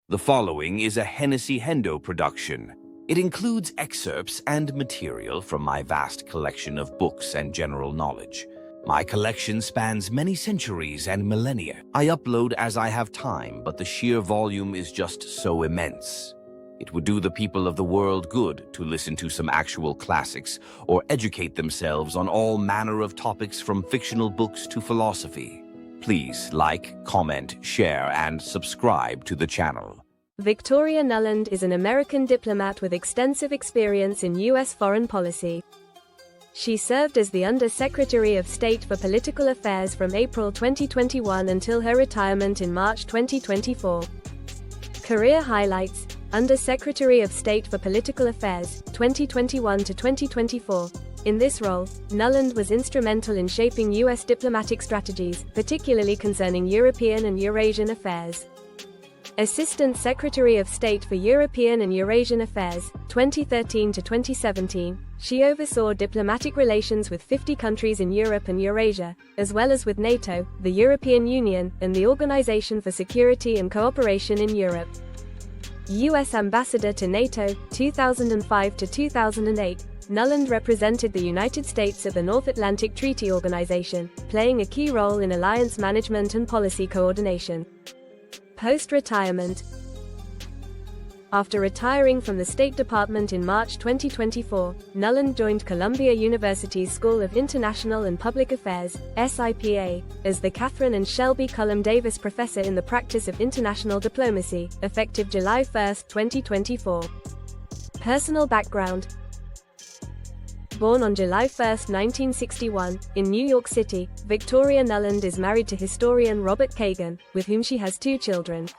The following is a Hennessy Hendo production. It includes excerpts and material from my vast collection of books and general knowledge. My collection spans many centuries and millennia. I upload as I have time, but the sheer volume is just so immense. It would do the people of the world good to listen to some actual classics or educate themselves on all manner of topics from fictional books to philosophy. Please like, comment, share, and subscribe to the channel. Victoria Nuland is an American diplomat with extensive experience in U.S. foreign policy. She served as the Under-Secretary of State for Political Affairs from April 2021 until her retirement in March 2024. Career highlights: Under-Secretary of State for Political Affairs, 2021 to 2024. In this role, Nuland was instrumental in shaping U.S. diplomatic strategies, particularly concerning European and Eurasian affairs. Assistant Secretary of State for European and Eurasian Affairs, 2013 to 2017, she oversaw diplomatic relations with 50 countries in Europe and Eurasia, as well as with NATO, the European Union, and the Organization for Security and Cooperation in Europe. U.S. Ambassador to NATO, 2005 to 2008, Nuland represented the United States at the North Atlantic Treaty Organization, playing a key role in alliance management and policy coordination. Post-retirement. After retiring from the State Department in March 2024, Nuland joined Columbia University's School of International and Public Affairs, SIPA, as the Catherine and Shelby Cullum Davis Professor in the Practice of International Diplomacy, effective July 1, 2024. Personal background. Born on July 1, 1961, in New York City, Victoria Nuland is married to historian Robert Kagan, with whom she has 2 children.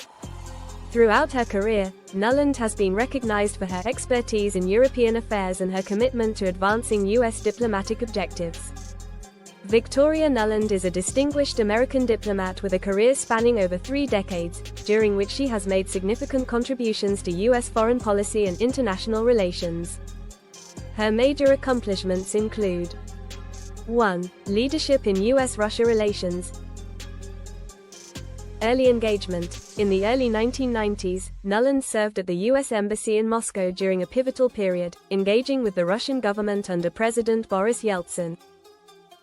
Throughout her career, Nuland has been recognized for her expertise in European affairs and her commitment to advancing U.S. diplomatic objectives. Victoria Nuland is a distinguished American diplomat with a career spanning over 3 decades, during which she has made significant contributions to U.S. foreign policy and international relations. Her major accomplishments include: 1. Leadership in U.S.-Russia relations. Early engagement. In the early 1990s, Nuland served at the U.S. Embassy in Moscow during a pivotal period, engaging with the Russian government under President Boris Yeltsin.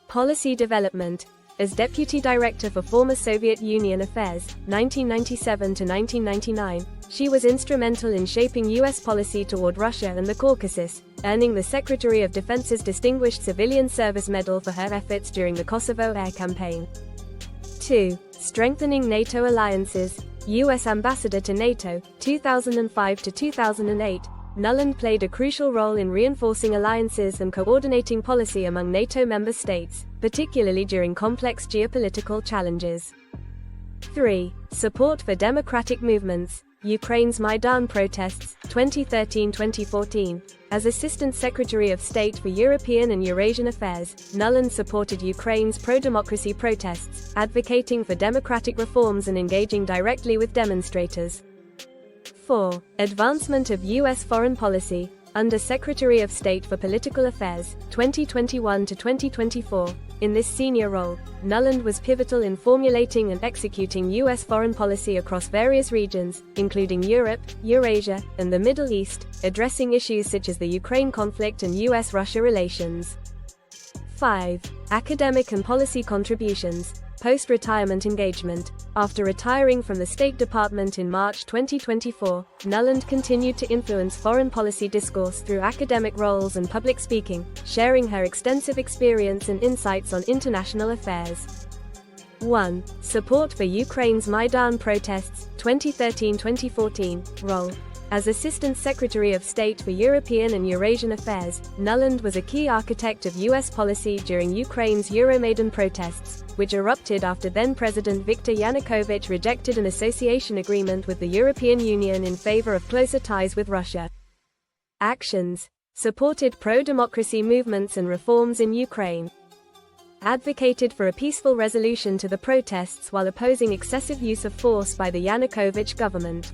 Policy development. As Deputy Director for former Soviet Union Affairs, 1997 to 1999, she was instrumental in shaping U.S. policy toward Russia and the Caucasus, earning the Secretary of Defense's Distinguished Civilian Service Medal for her efforts during the Kosovo air campaign. 2. Strengthening NATO alliances. U.S. Ambassador to NATO, 2005 to 2008, Nuland played a crucial role in reinforcing alliances and coordinating policy among NATO member states, particularly during complex geopolitical challenges. 3. Support for democratic movements. Ukraine's Maidan protests, 2013-2014. As Assistant Secretary of State for European and Eurasian Affairs, Nuland supported Ukraine's pro-democracy protests, advocating for democratic reforms and engaging directly with demonstrators. 4. Advancement of U.S. foreign policy. Under Secretary of State for Political Affairs, 2021 to 2024. In this senior role, Nuland was pivotal in formulating and executing U.S. foreign policy across various regions, including Europe, Eurasia, and the Middle East, addressing issues such as the Ukraine conflict and U.S.-Russia relations. 5. Academic and policy contributions. Post-retirement engagement. After retiring from the State Department in March 2024, Nuland continued to influence foreign policy discourse through academic roles and public speaking, sharing her extensive experience and insights on international affairs. 1. Support for Ukraine's Maidan protests, 2013-2014, role. As Assistant Secretary of State for European and Eurasian Affairs, Nuland was a key architect of U.S. policy during Ukraine's Euromaidan protests, which erupted after then-President Viktor Yanukovych rejected an association agreement with the European Union in favor of closer ties with Russia. Actions. Supported pro-democracy movements and reforms in Ukraine. Advocated for a peaceful resolution to the protests while opposing excessive use of force by the Yanukovych government.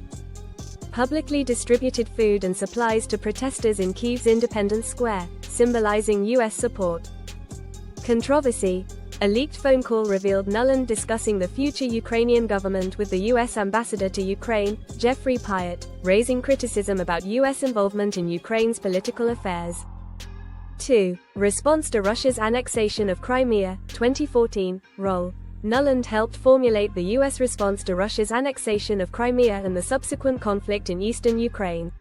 Publicly distributed food and supplies to protesters in Kyiv's Independence Square, symbolizing U.S. support. Controversy. A leaked phone call revealed Nuland discussing the future Ukrainian government with the U.S. ambassador to Ukraine, Jeffrey Pyatt, raising criticism about U.S. involvement in Ukraine's political affairs. 2. Response to Russia's annexation of Crimea, 2014, role. Nuland helped formulate the U.S. response to Russia's annexation of Crimea and the subsequent conflict in eastern Ukraine.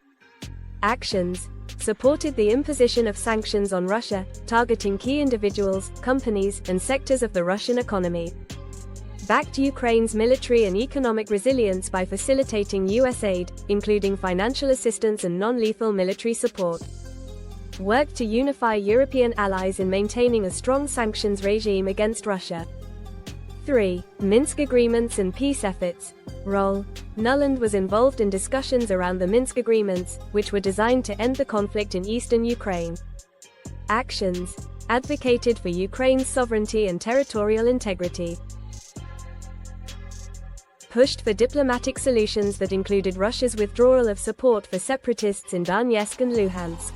Actions. Supported the imposition of sanctions on Russia, targeting key individuals, companies, and sectors of the Russian economy. Backed Ukraine's military and economic resilience by facilitating U.S. aid, including financial assistance and non-lethal military support. Worked to unify European allies in maintaining a strong sanctions regime against Russia. 3. Minsk agreements and peace efforts. Role. Nuland was involved in discussions around the Minsk agreements, which were designed to end the conflict in eastern Ukraine. Actions. Advocated for Ukraine's sovereignty and territorial integrity. Pushed for diplomatic solutions that included Russia's withdrawal of support for separatists in Donetsk and Luhansk.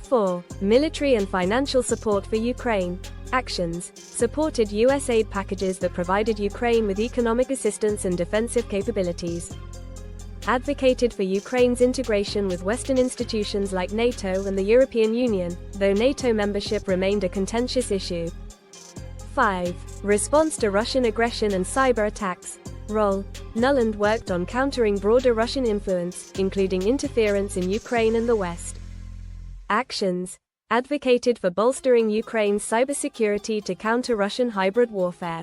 4. Military and financial support for Ukraine. Actions. Supported U.S. aid packages that provided Ukraine with economic assistance and defensive capabilities. Advocated for Ukraine's integration with Western institutions like NATO and the European Union, though NATO membership remained a contentious issue. 5. Response to Russian aggression and cyber attacks. Role. Nuland worked on countering broader Russian influence, including interference in Ukraine and the West. Actions. Advocated for bolstering Ukraine's cybersecurity to counter Russian hybrid warfare.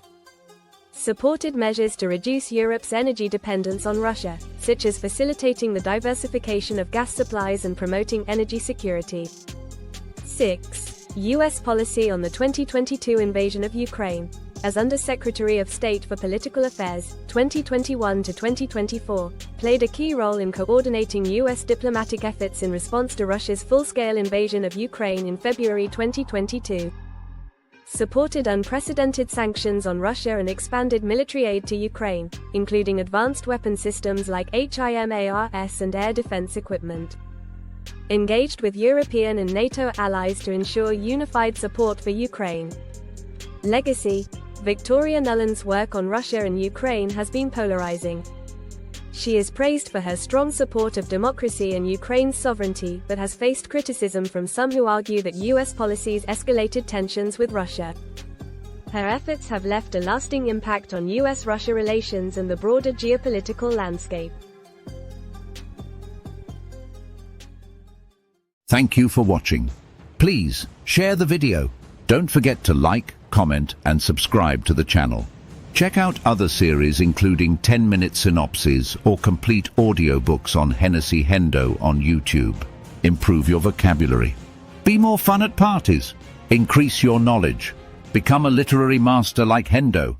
Supported measures to reduce Europe's energy dependence on Russia, such as facilitating the diversification of gas supplies and promoting energy security. 6. U.S. policy on the 2022 invasion of Ukraine. As Under-Secretary of State for Political Affairs, 2021 to 2024, played a key role in coordinating U.S. diplomatic efforts in response to Russia's full-scale invasion of Ukraine in February 2022. Supported unprecedented sanctions on Russia and expanded military aid to Ukraine, including advanced weapon systems like HIMARS and air defense equipment. Engaged with European and NATO allies to ensure unified support for Ukraine. Legacy. Victoria Nuland's work on Russia and Ukraine has been polarizing. She is praised for her strong support of democracy and Ukraine's sovereignty, but has faced criticism from some who argue that U.S. policies escalated tensions with Russia. Her efforts have left a lasting impact on U.S.-Russia relations and the broader geopolitical landscape. Thank you for watching. Please share the video. Don't forget to like, comment, and subscribe to the channel. Check out other series including 10-minute synopses or complete audiobooks on Hennessy Hendo on YouTube. Improve your vocabulary. Be more fun at parties. Increase your knowledge. Become a literary master like Hendo.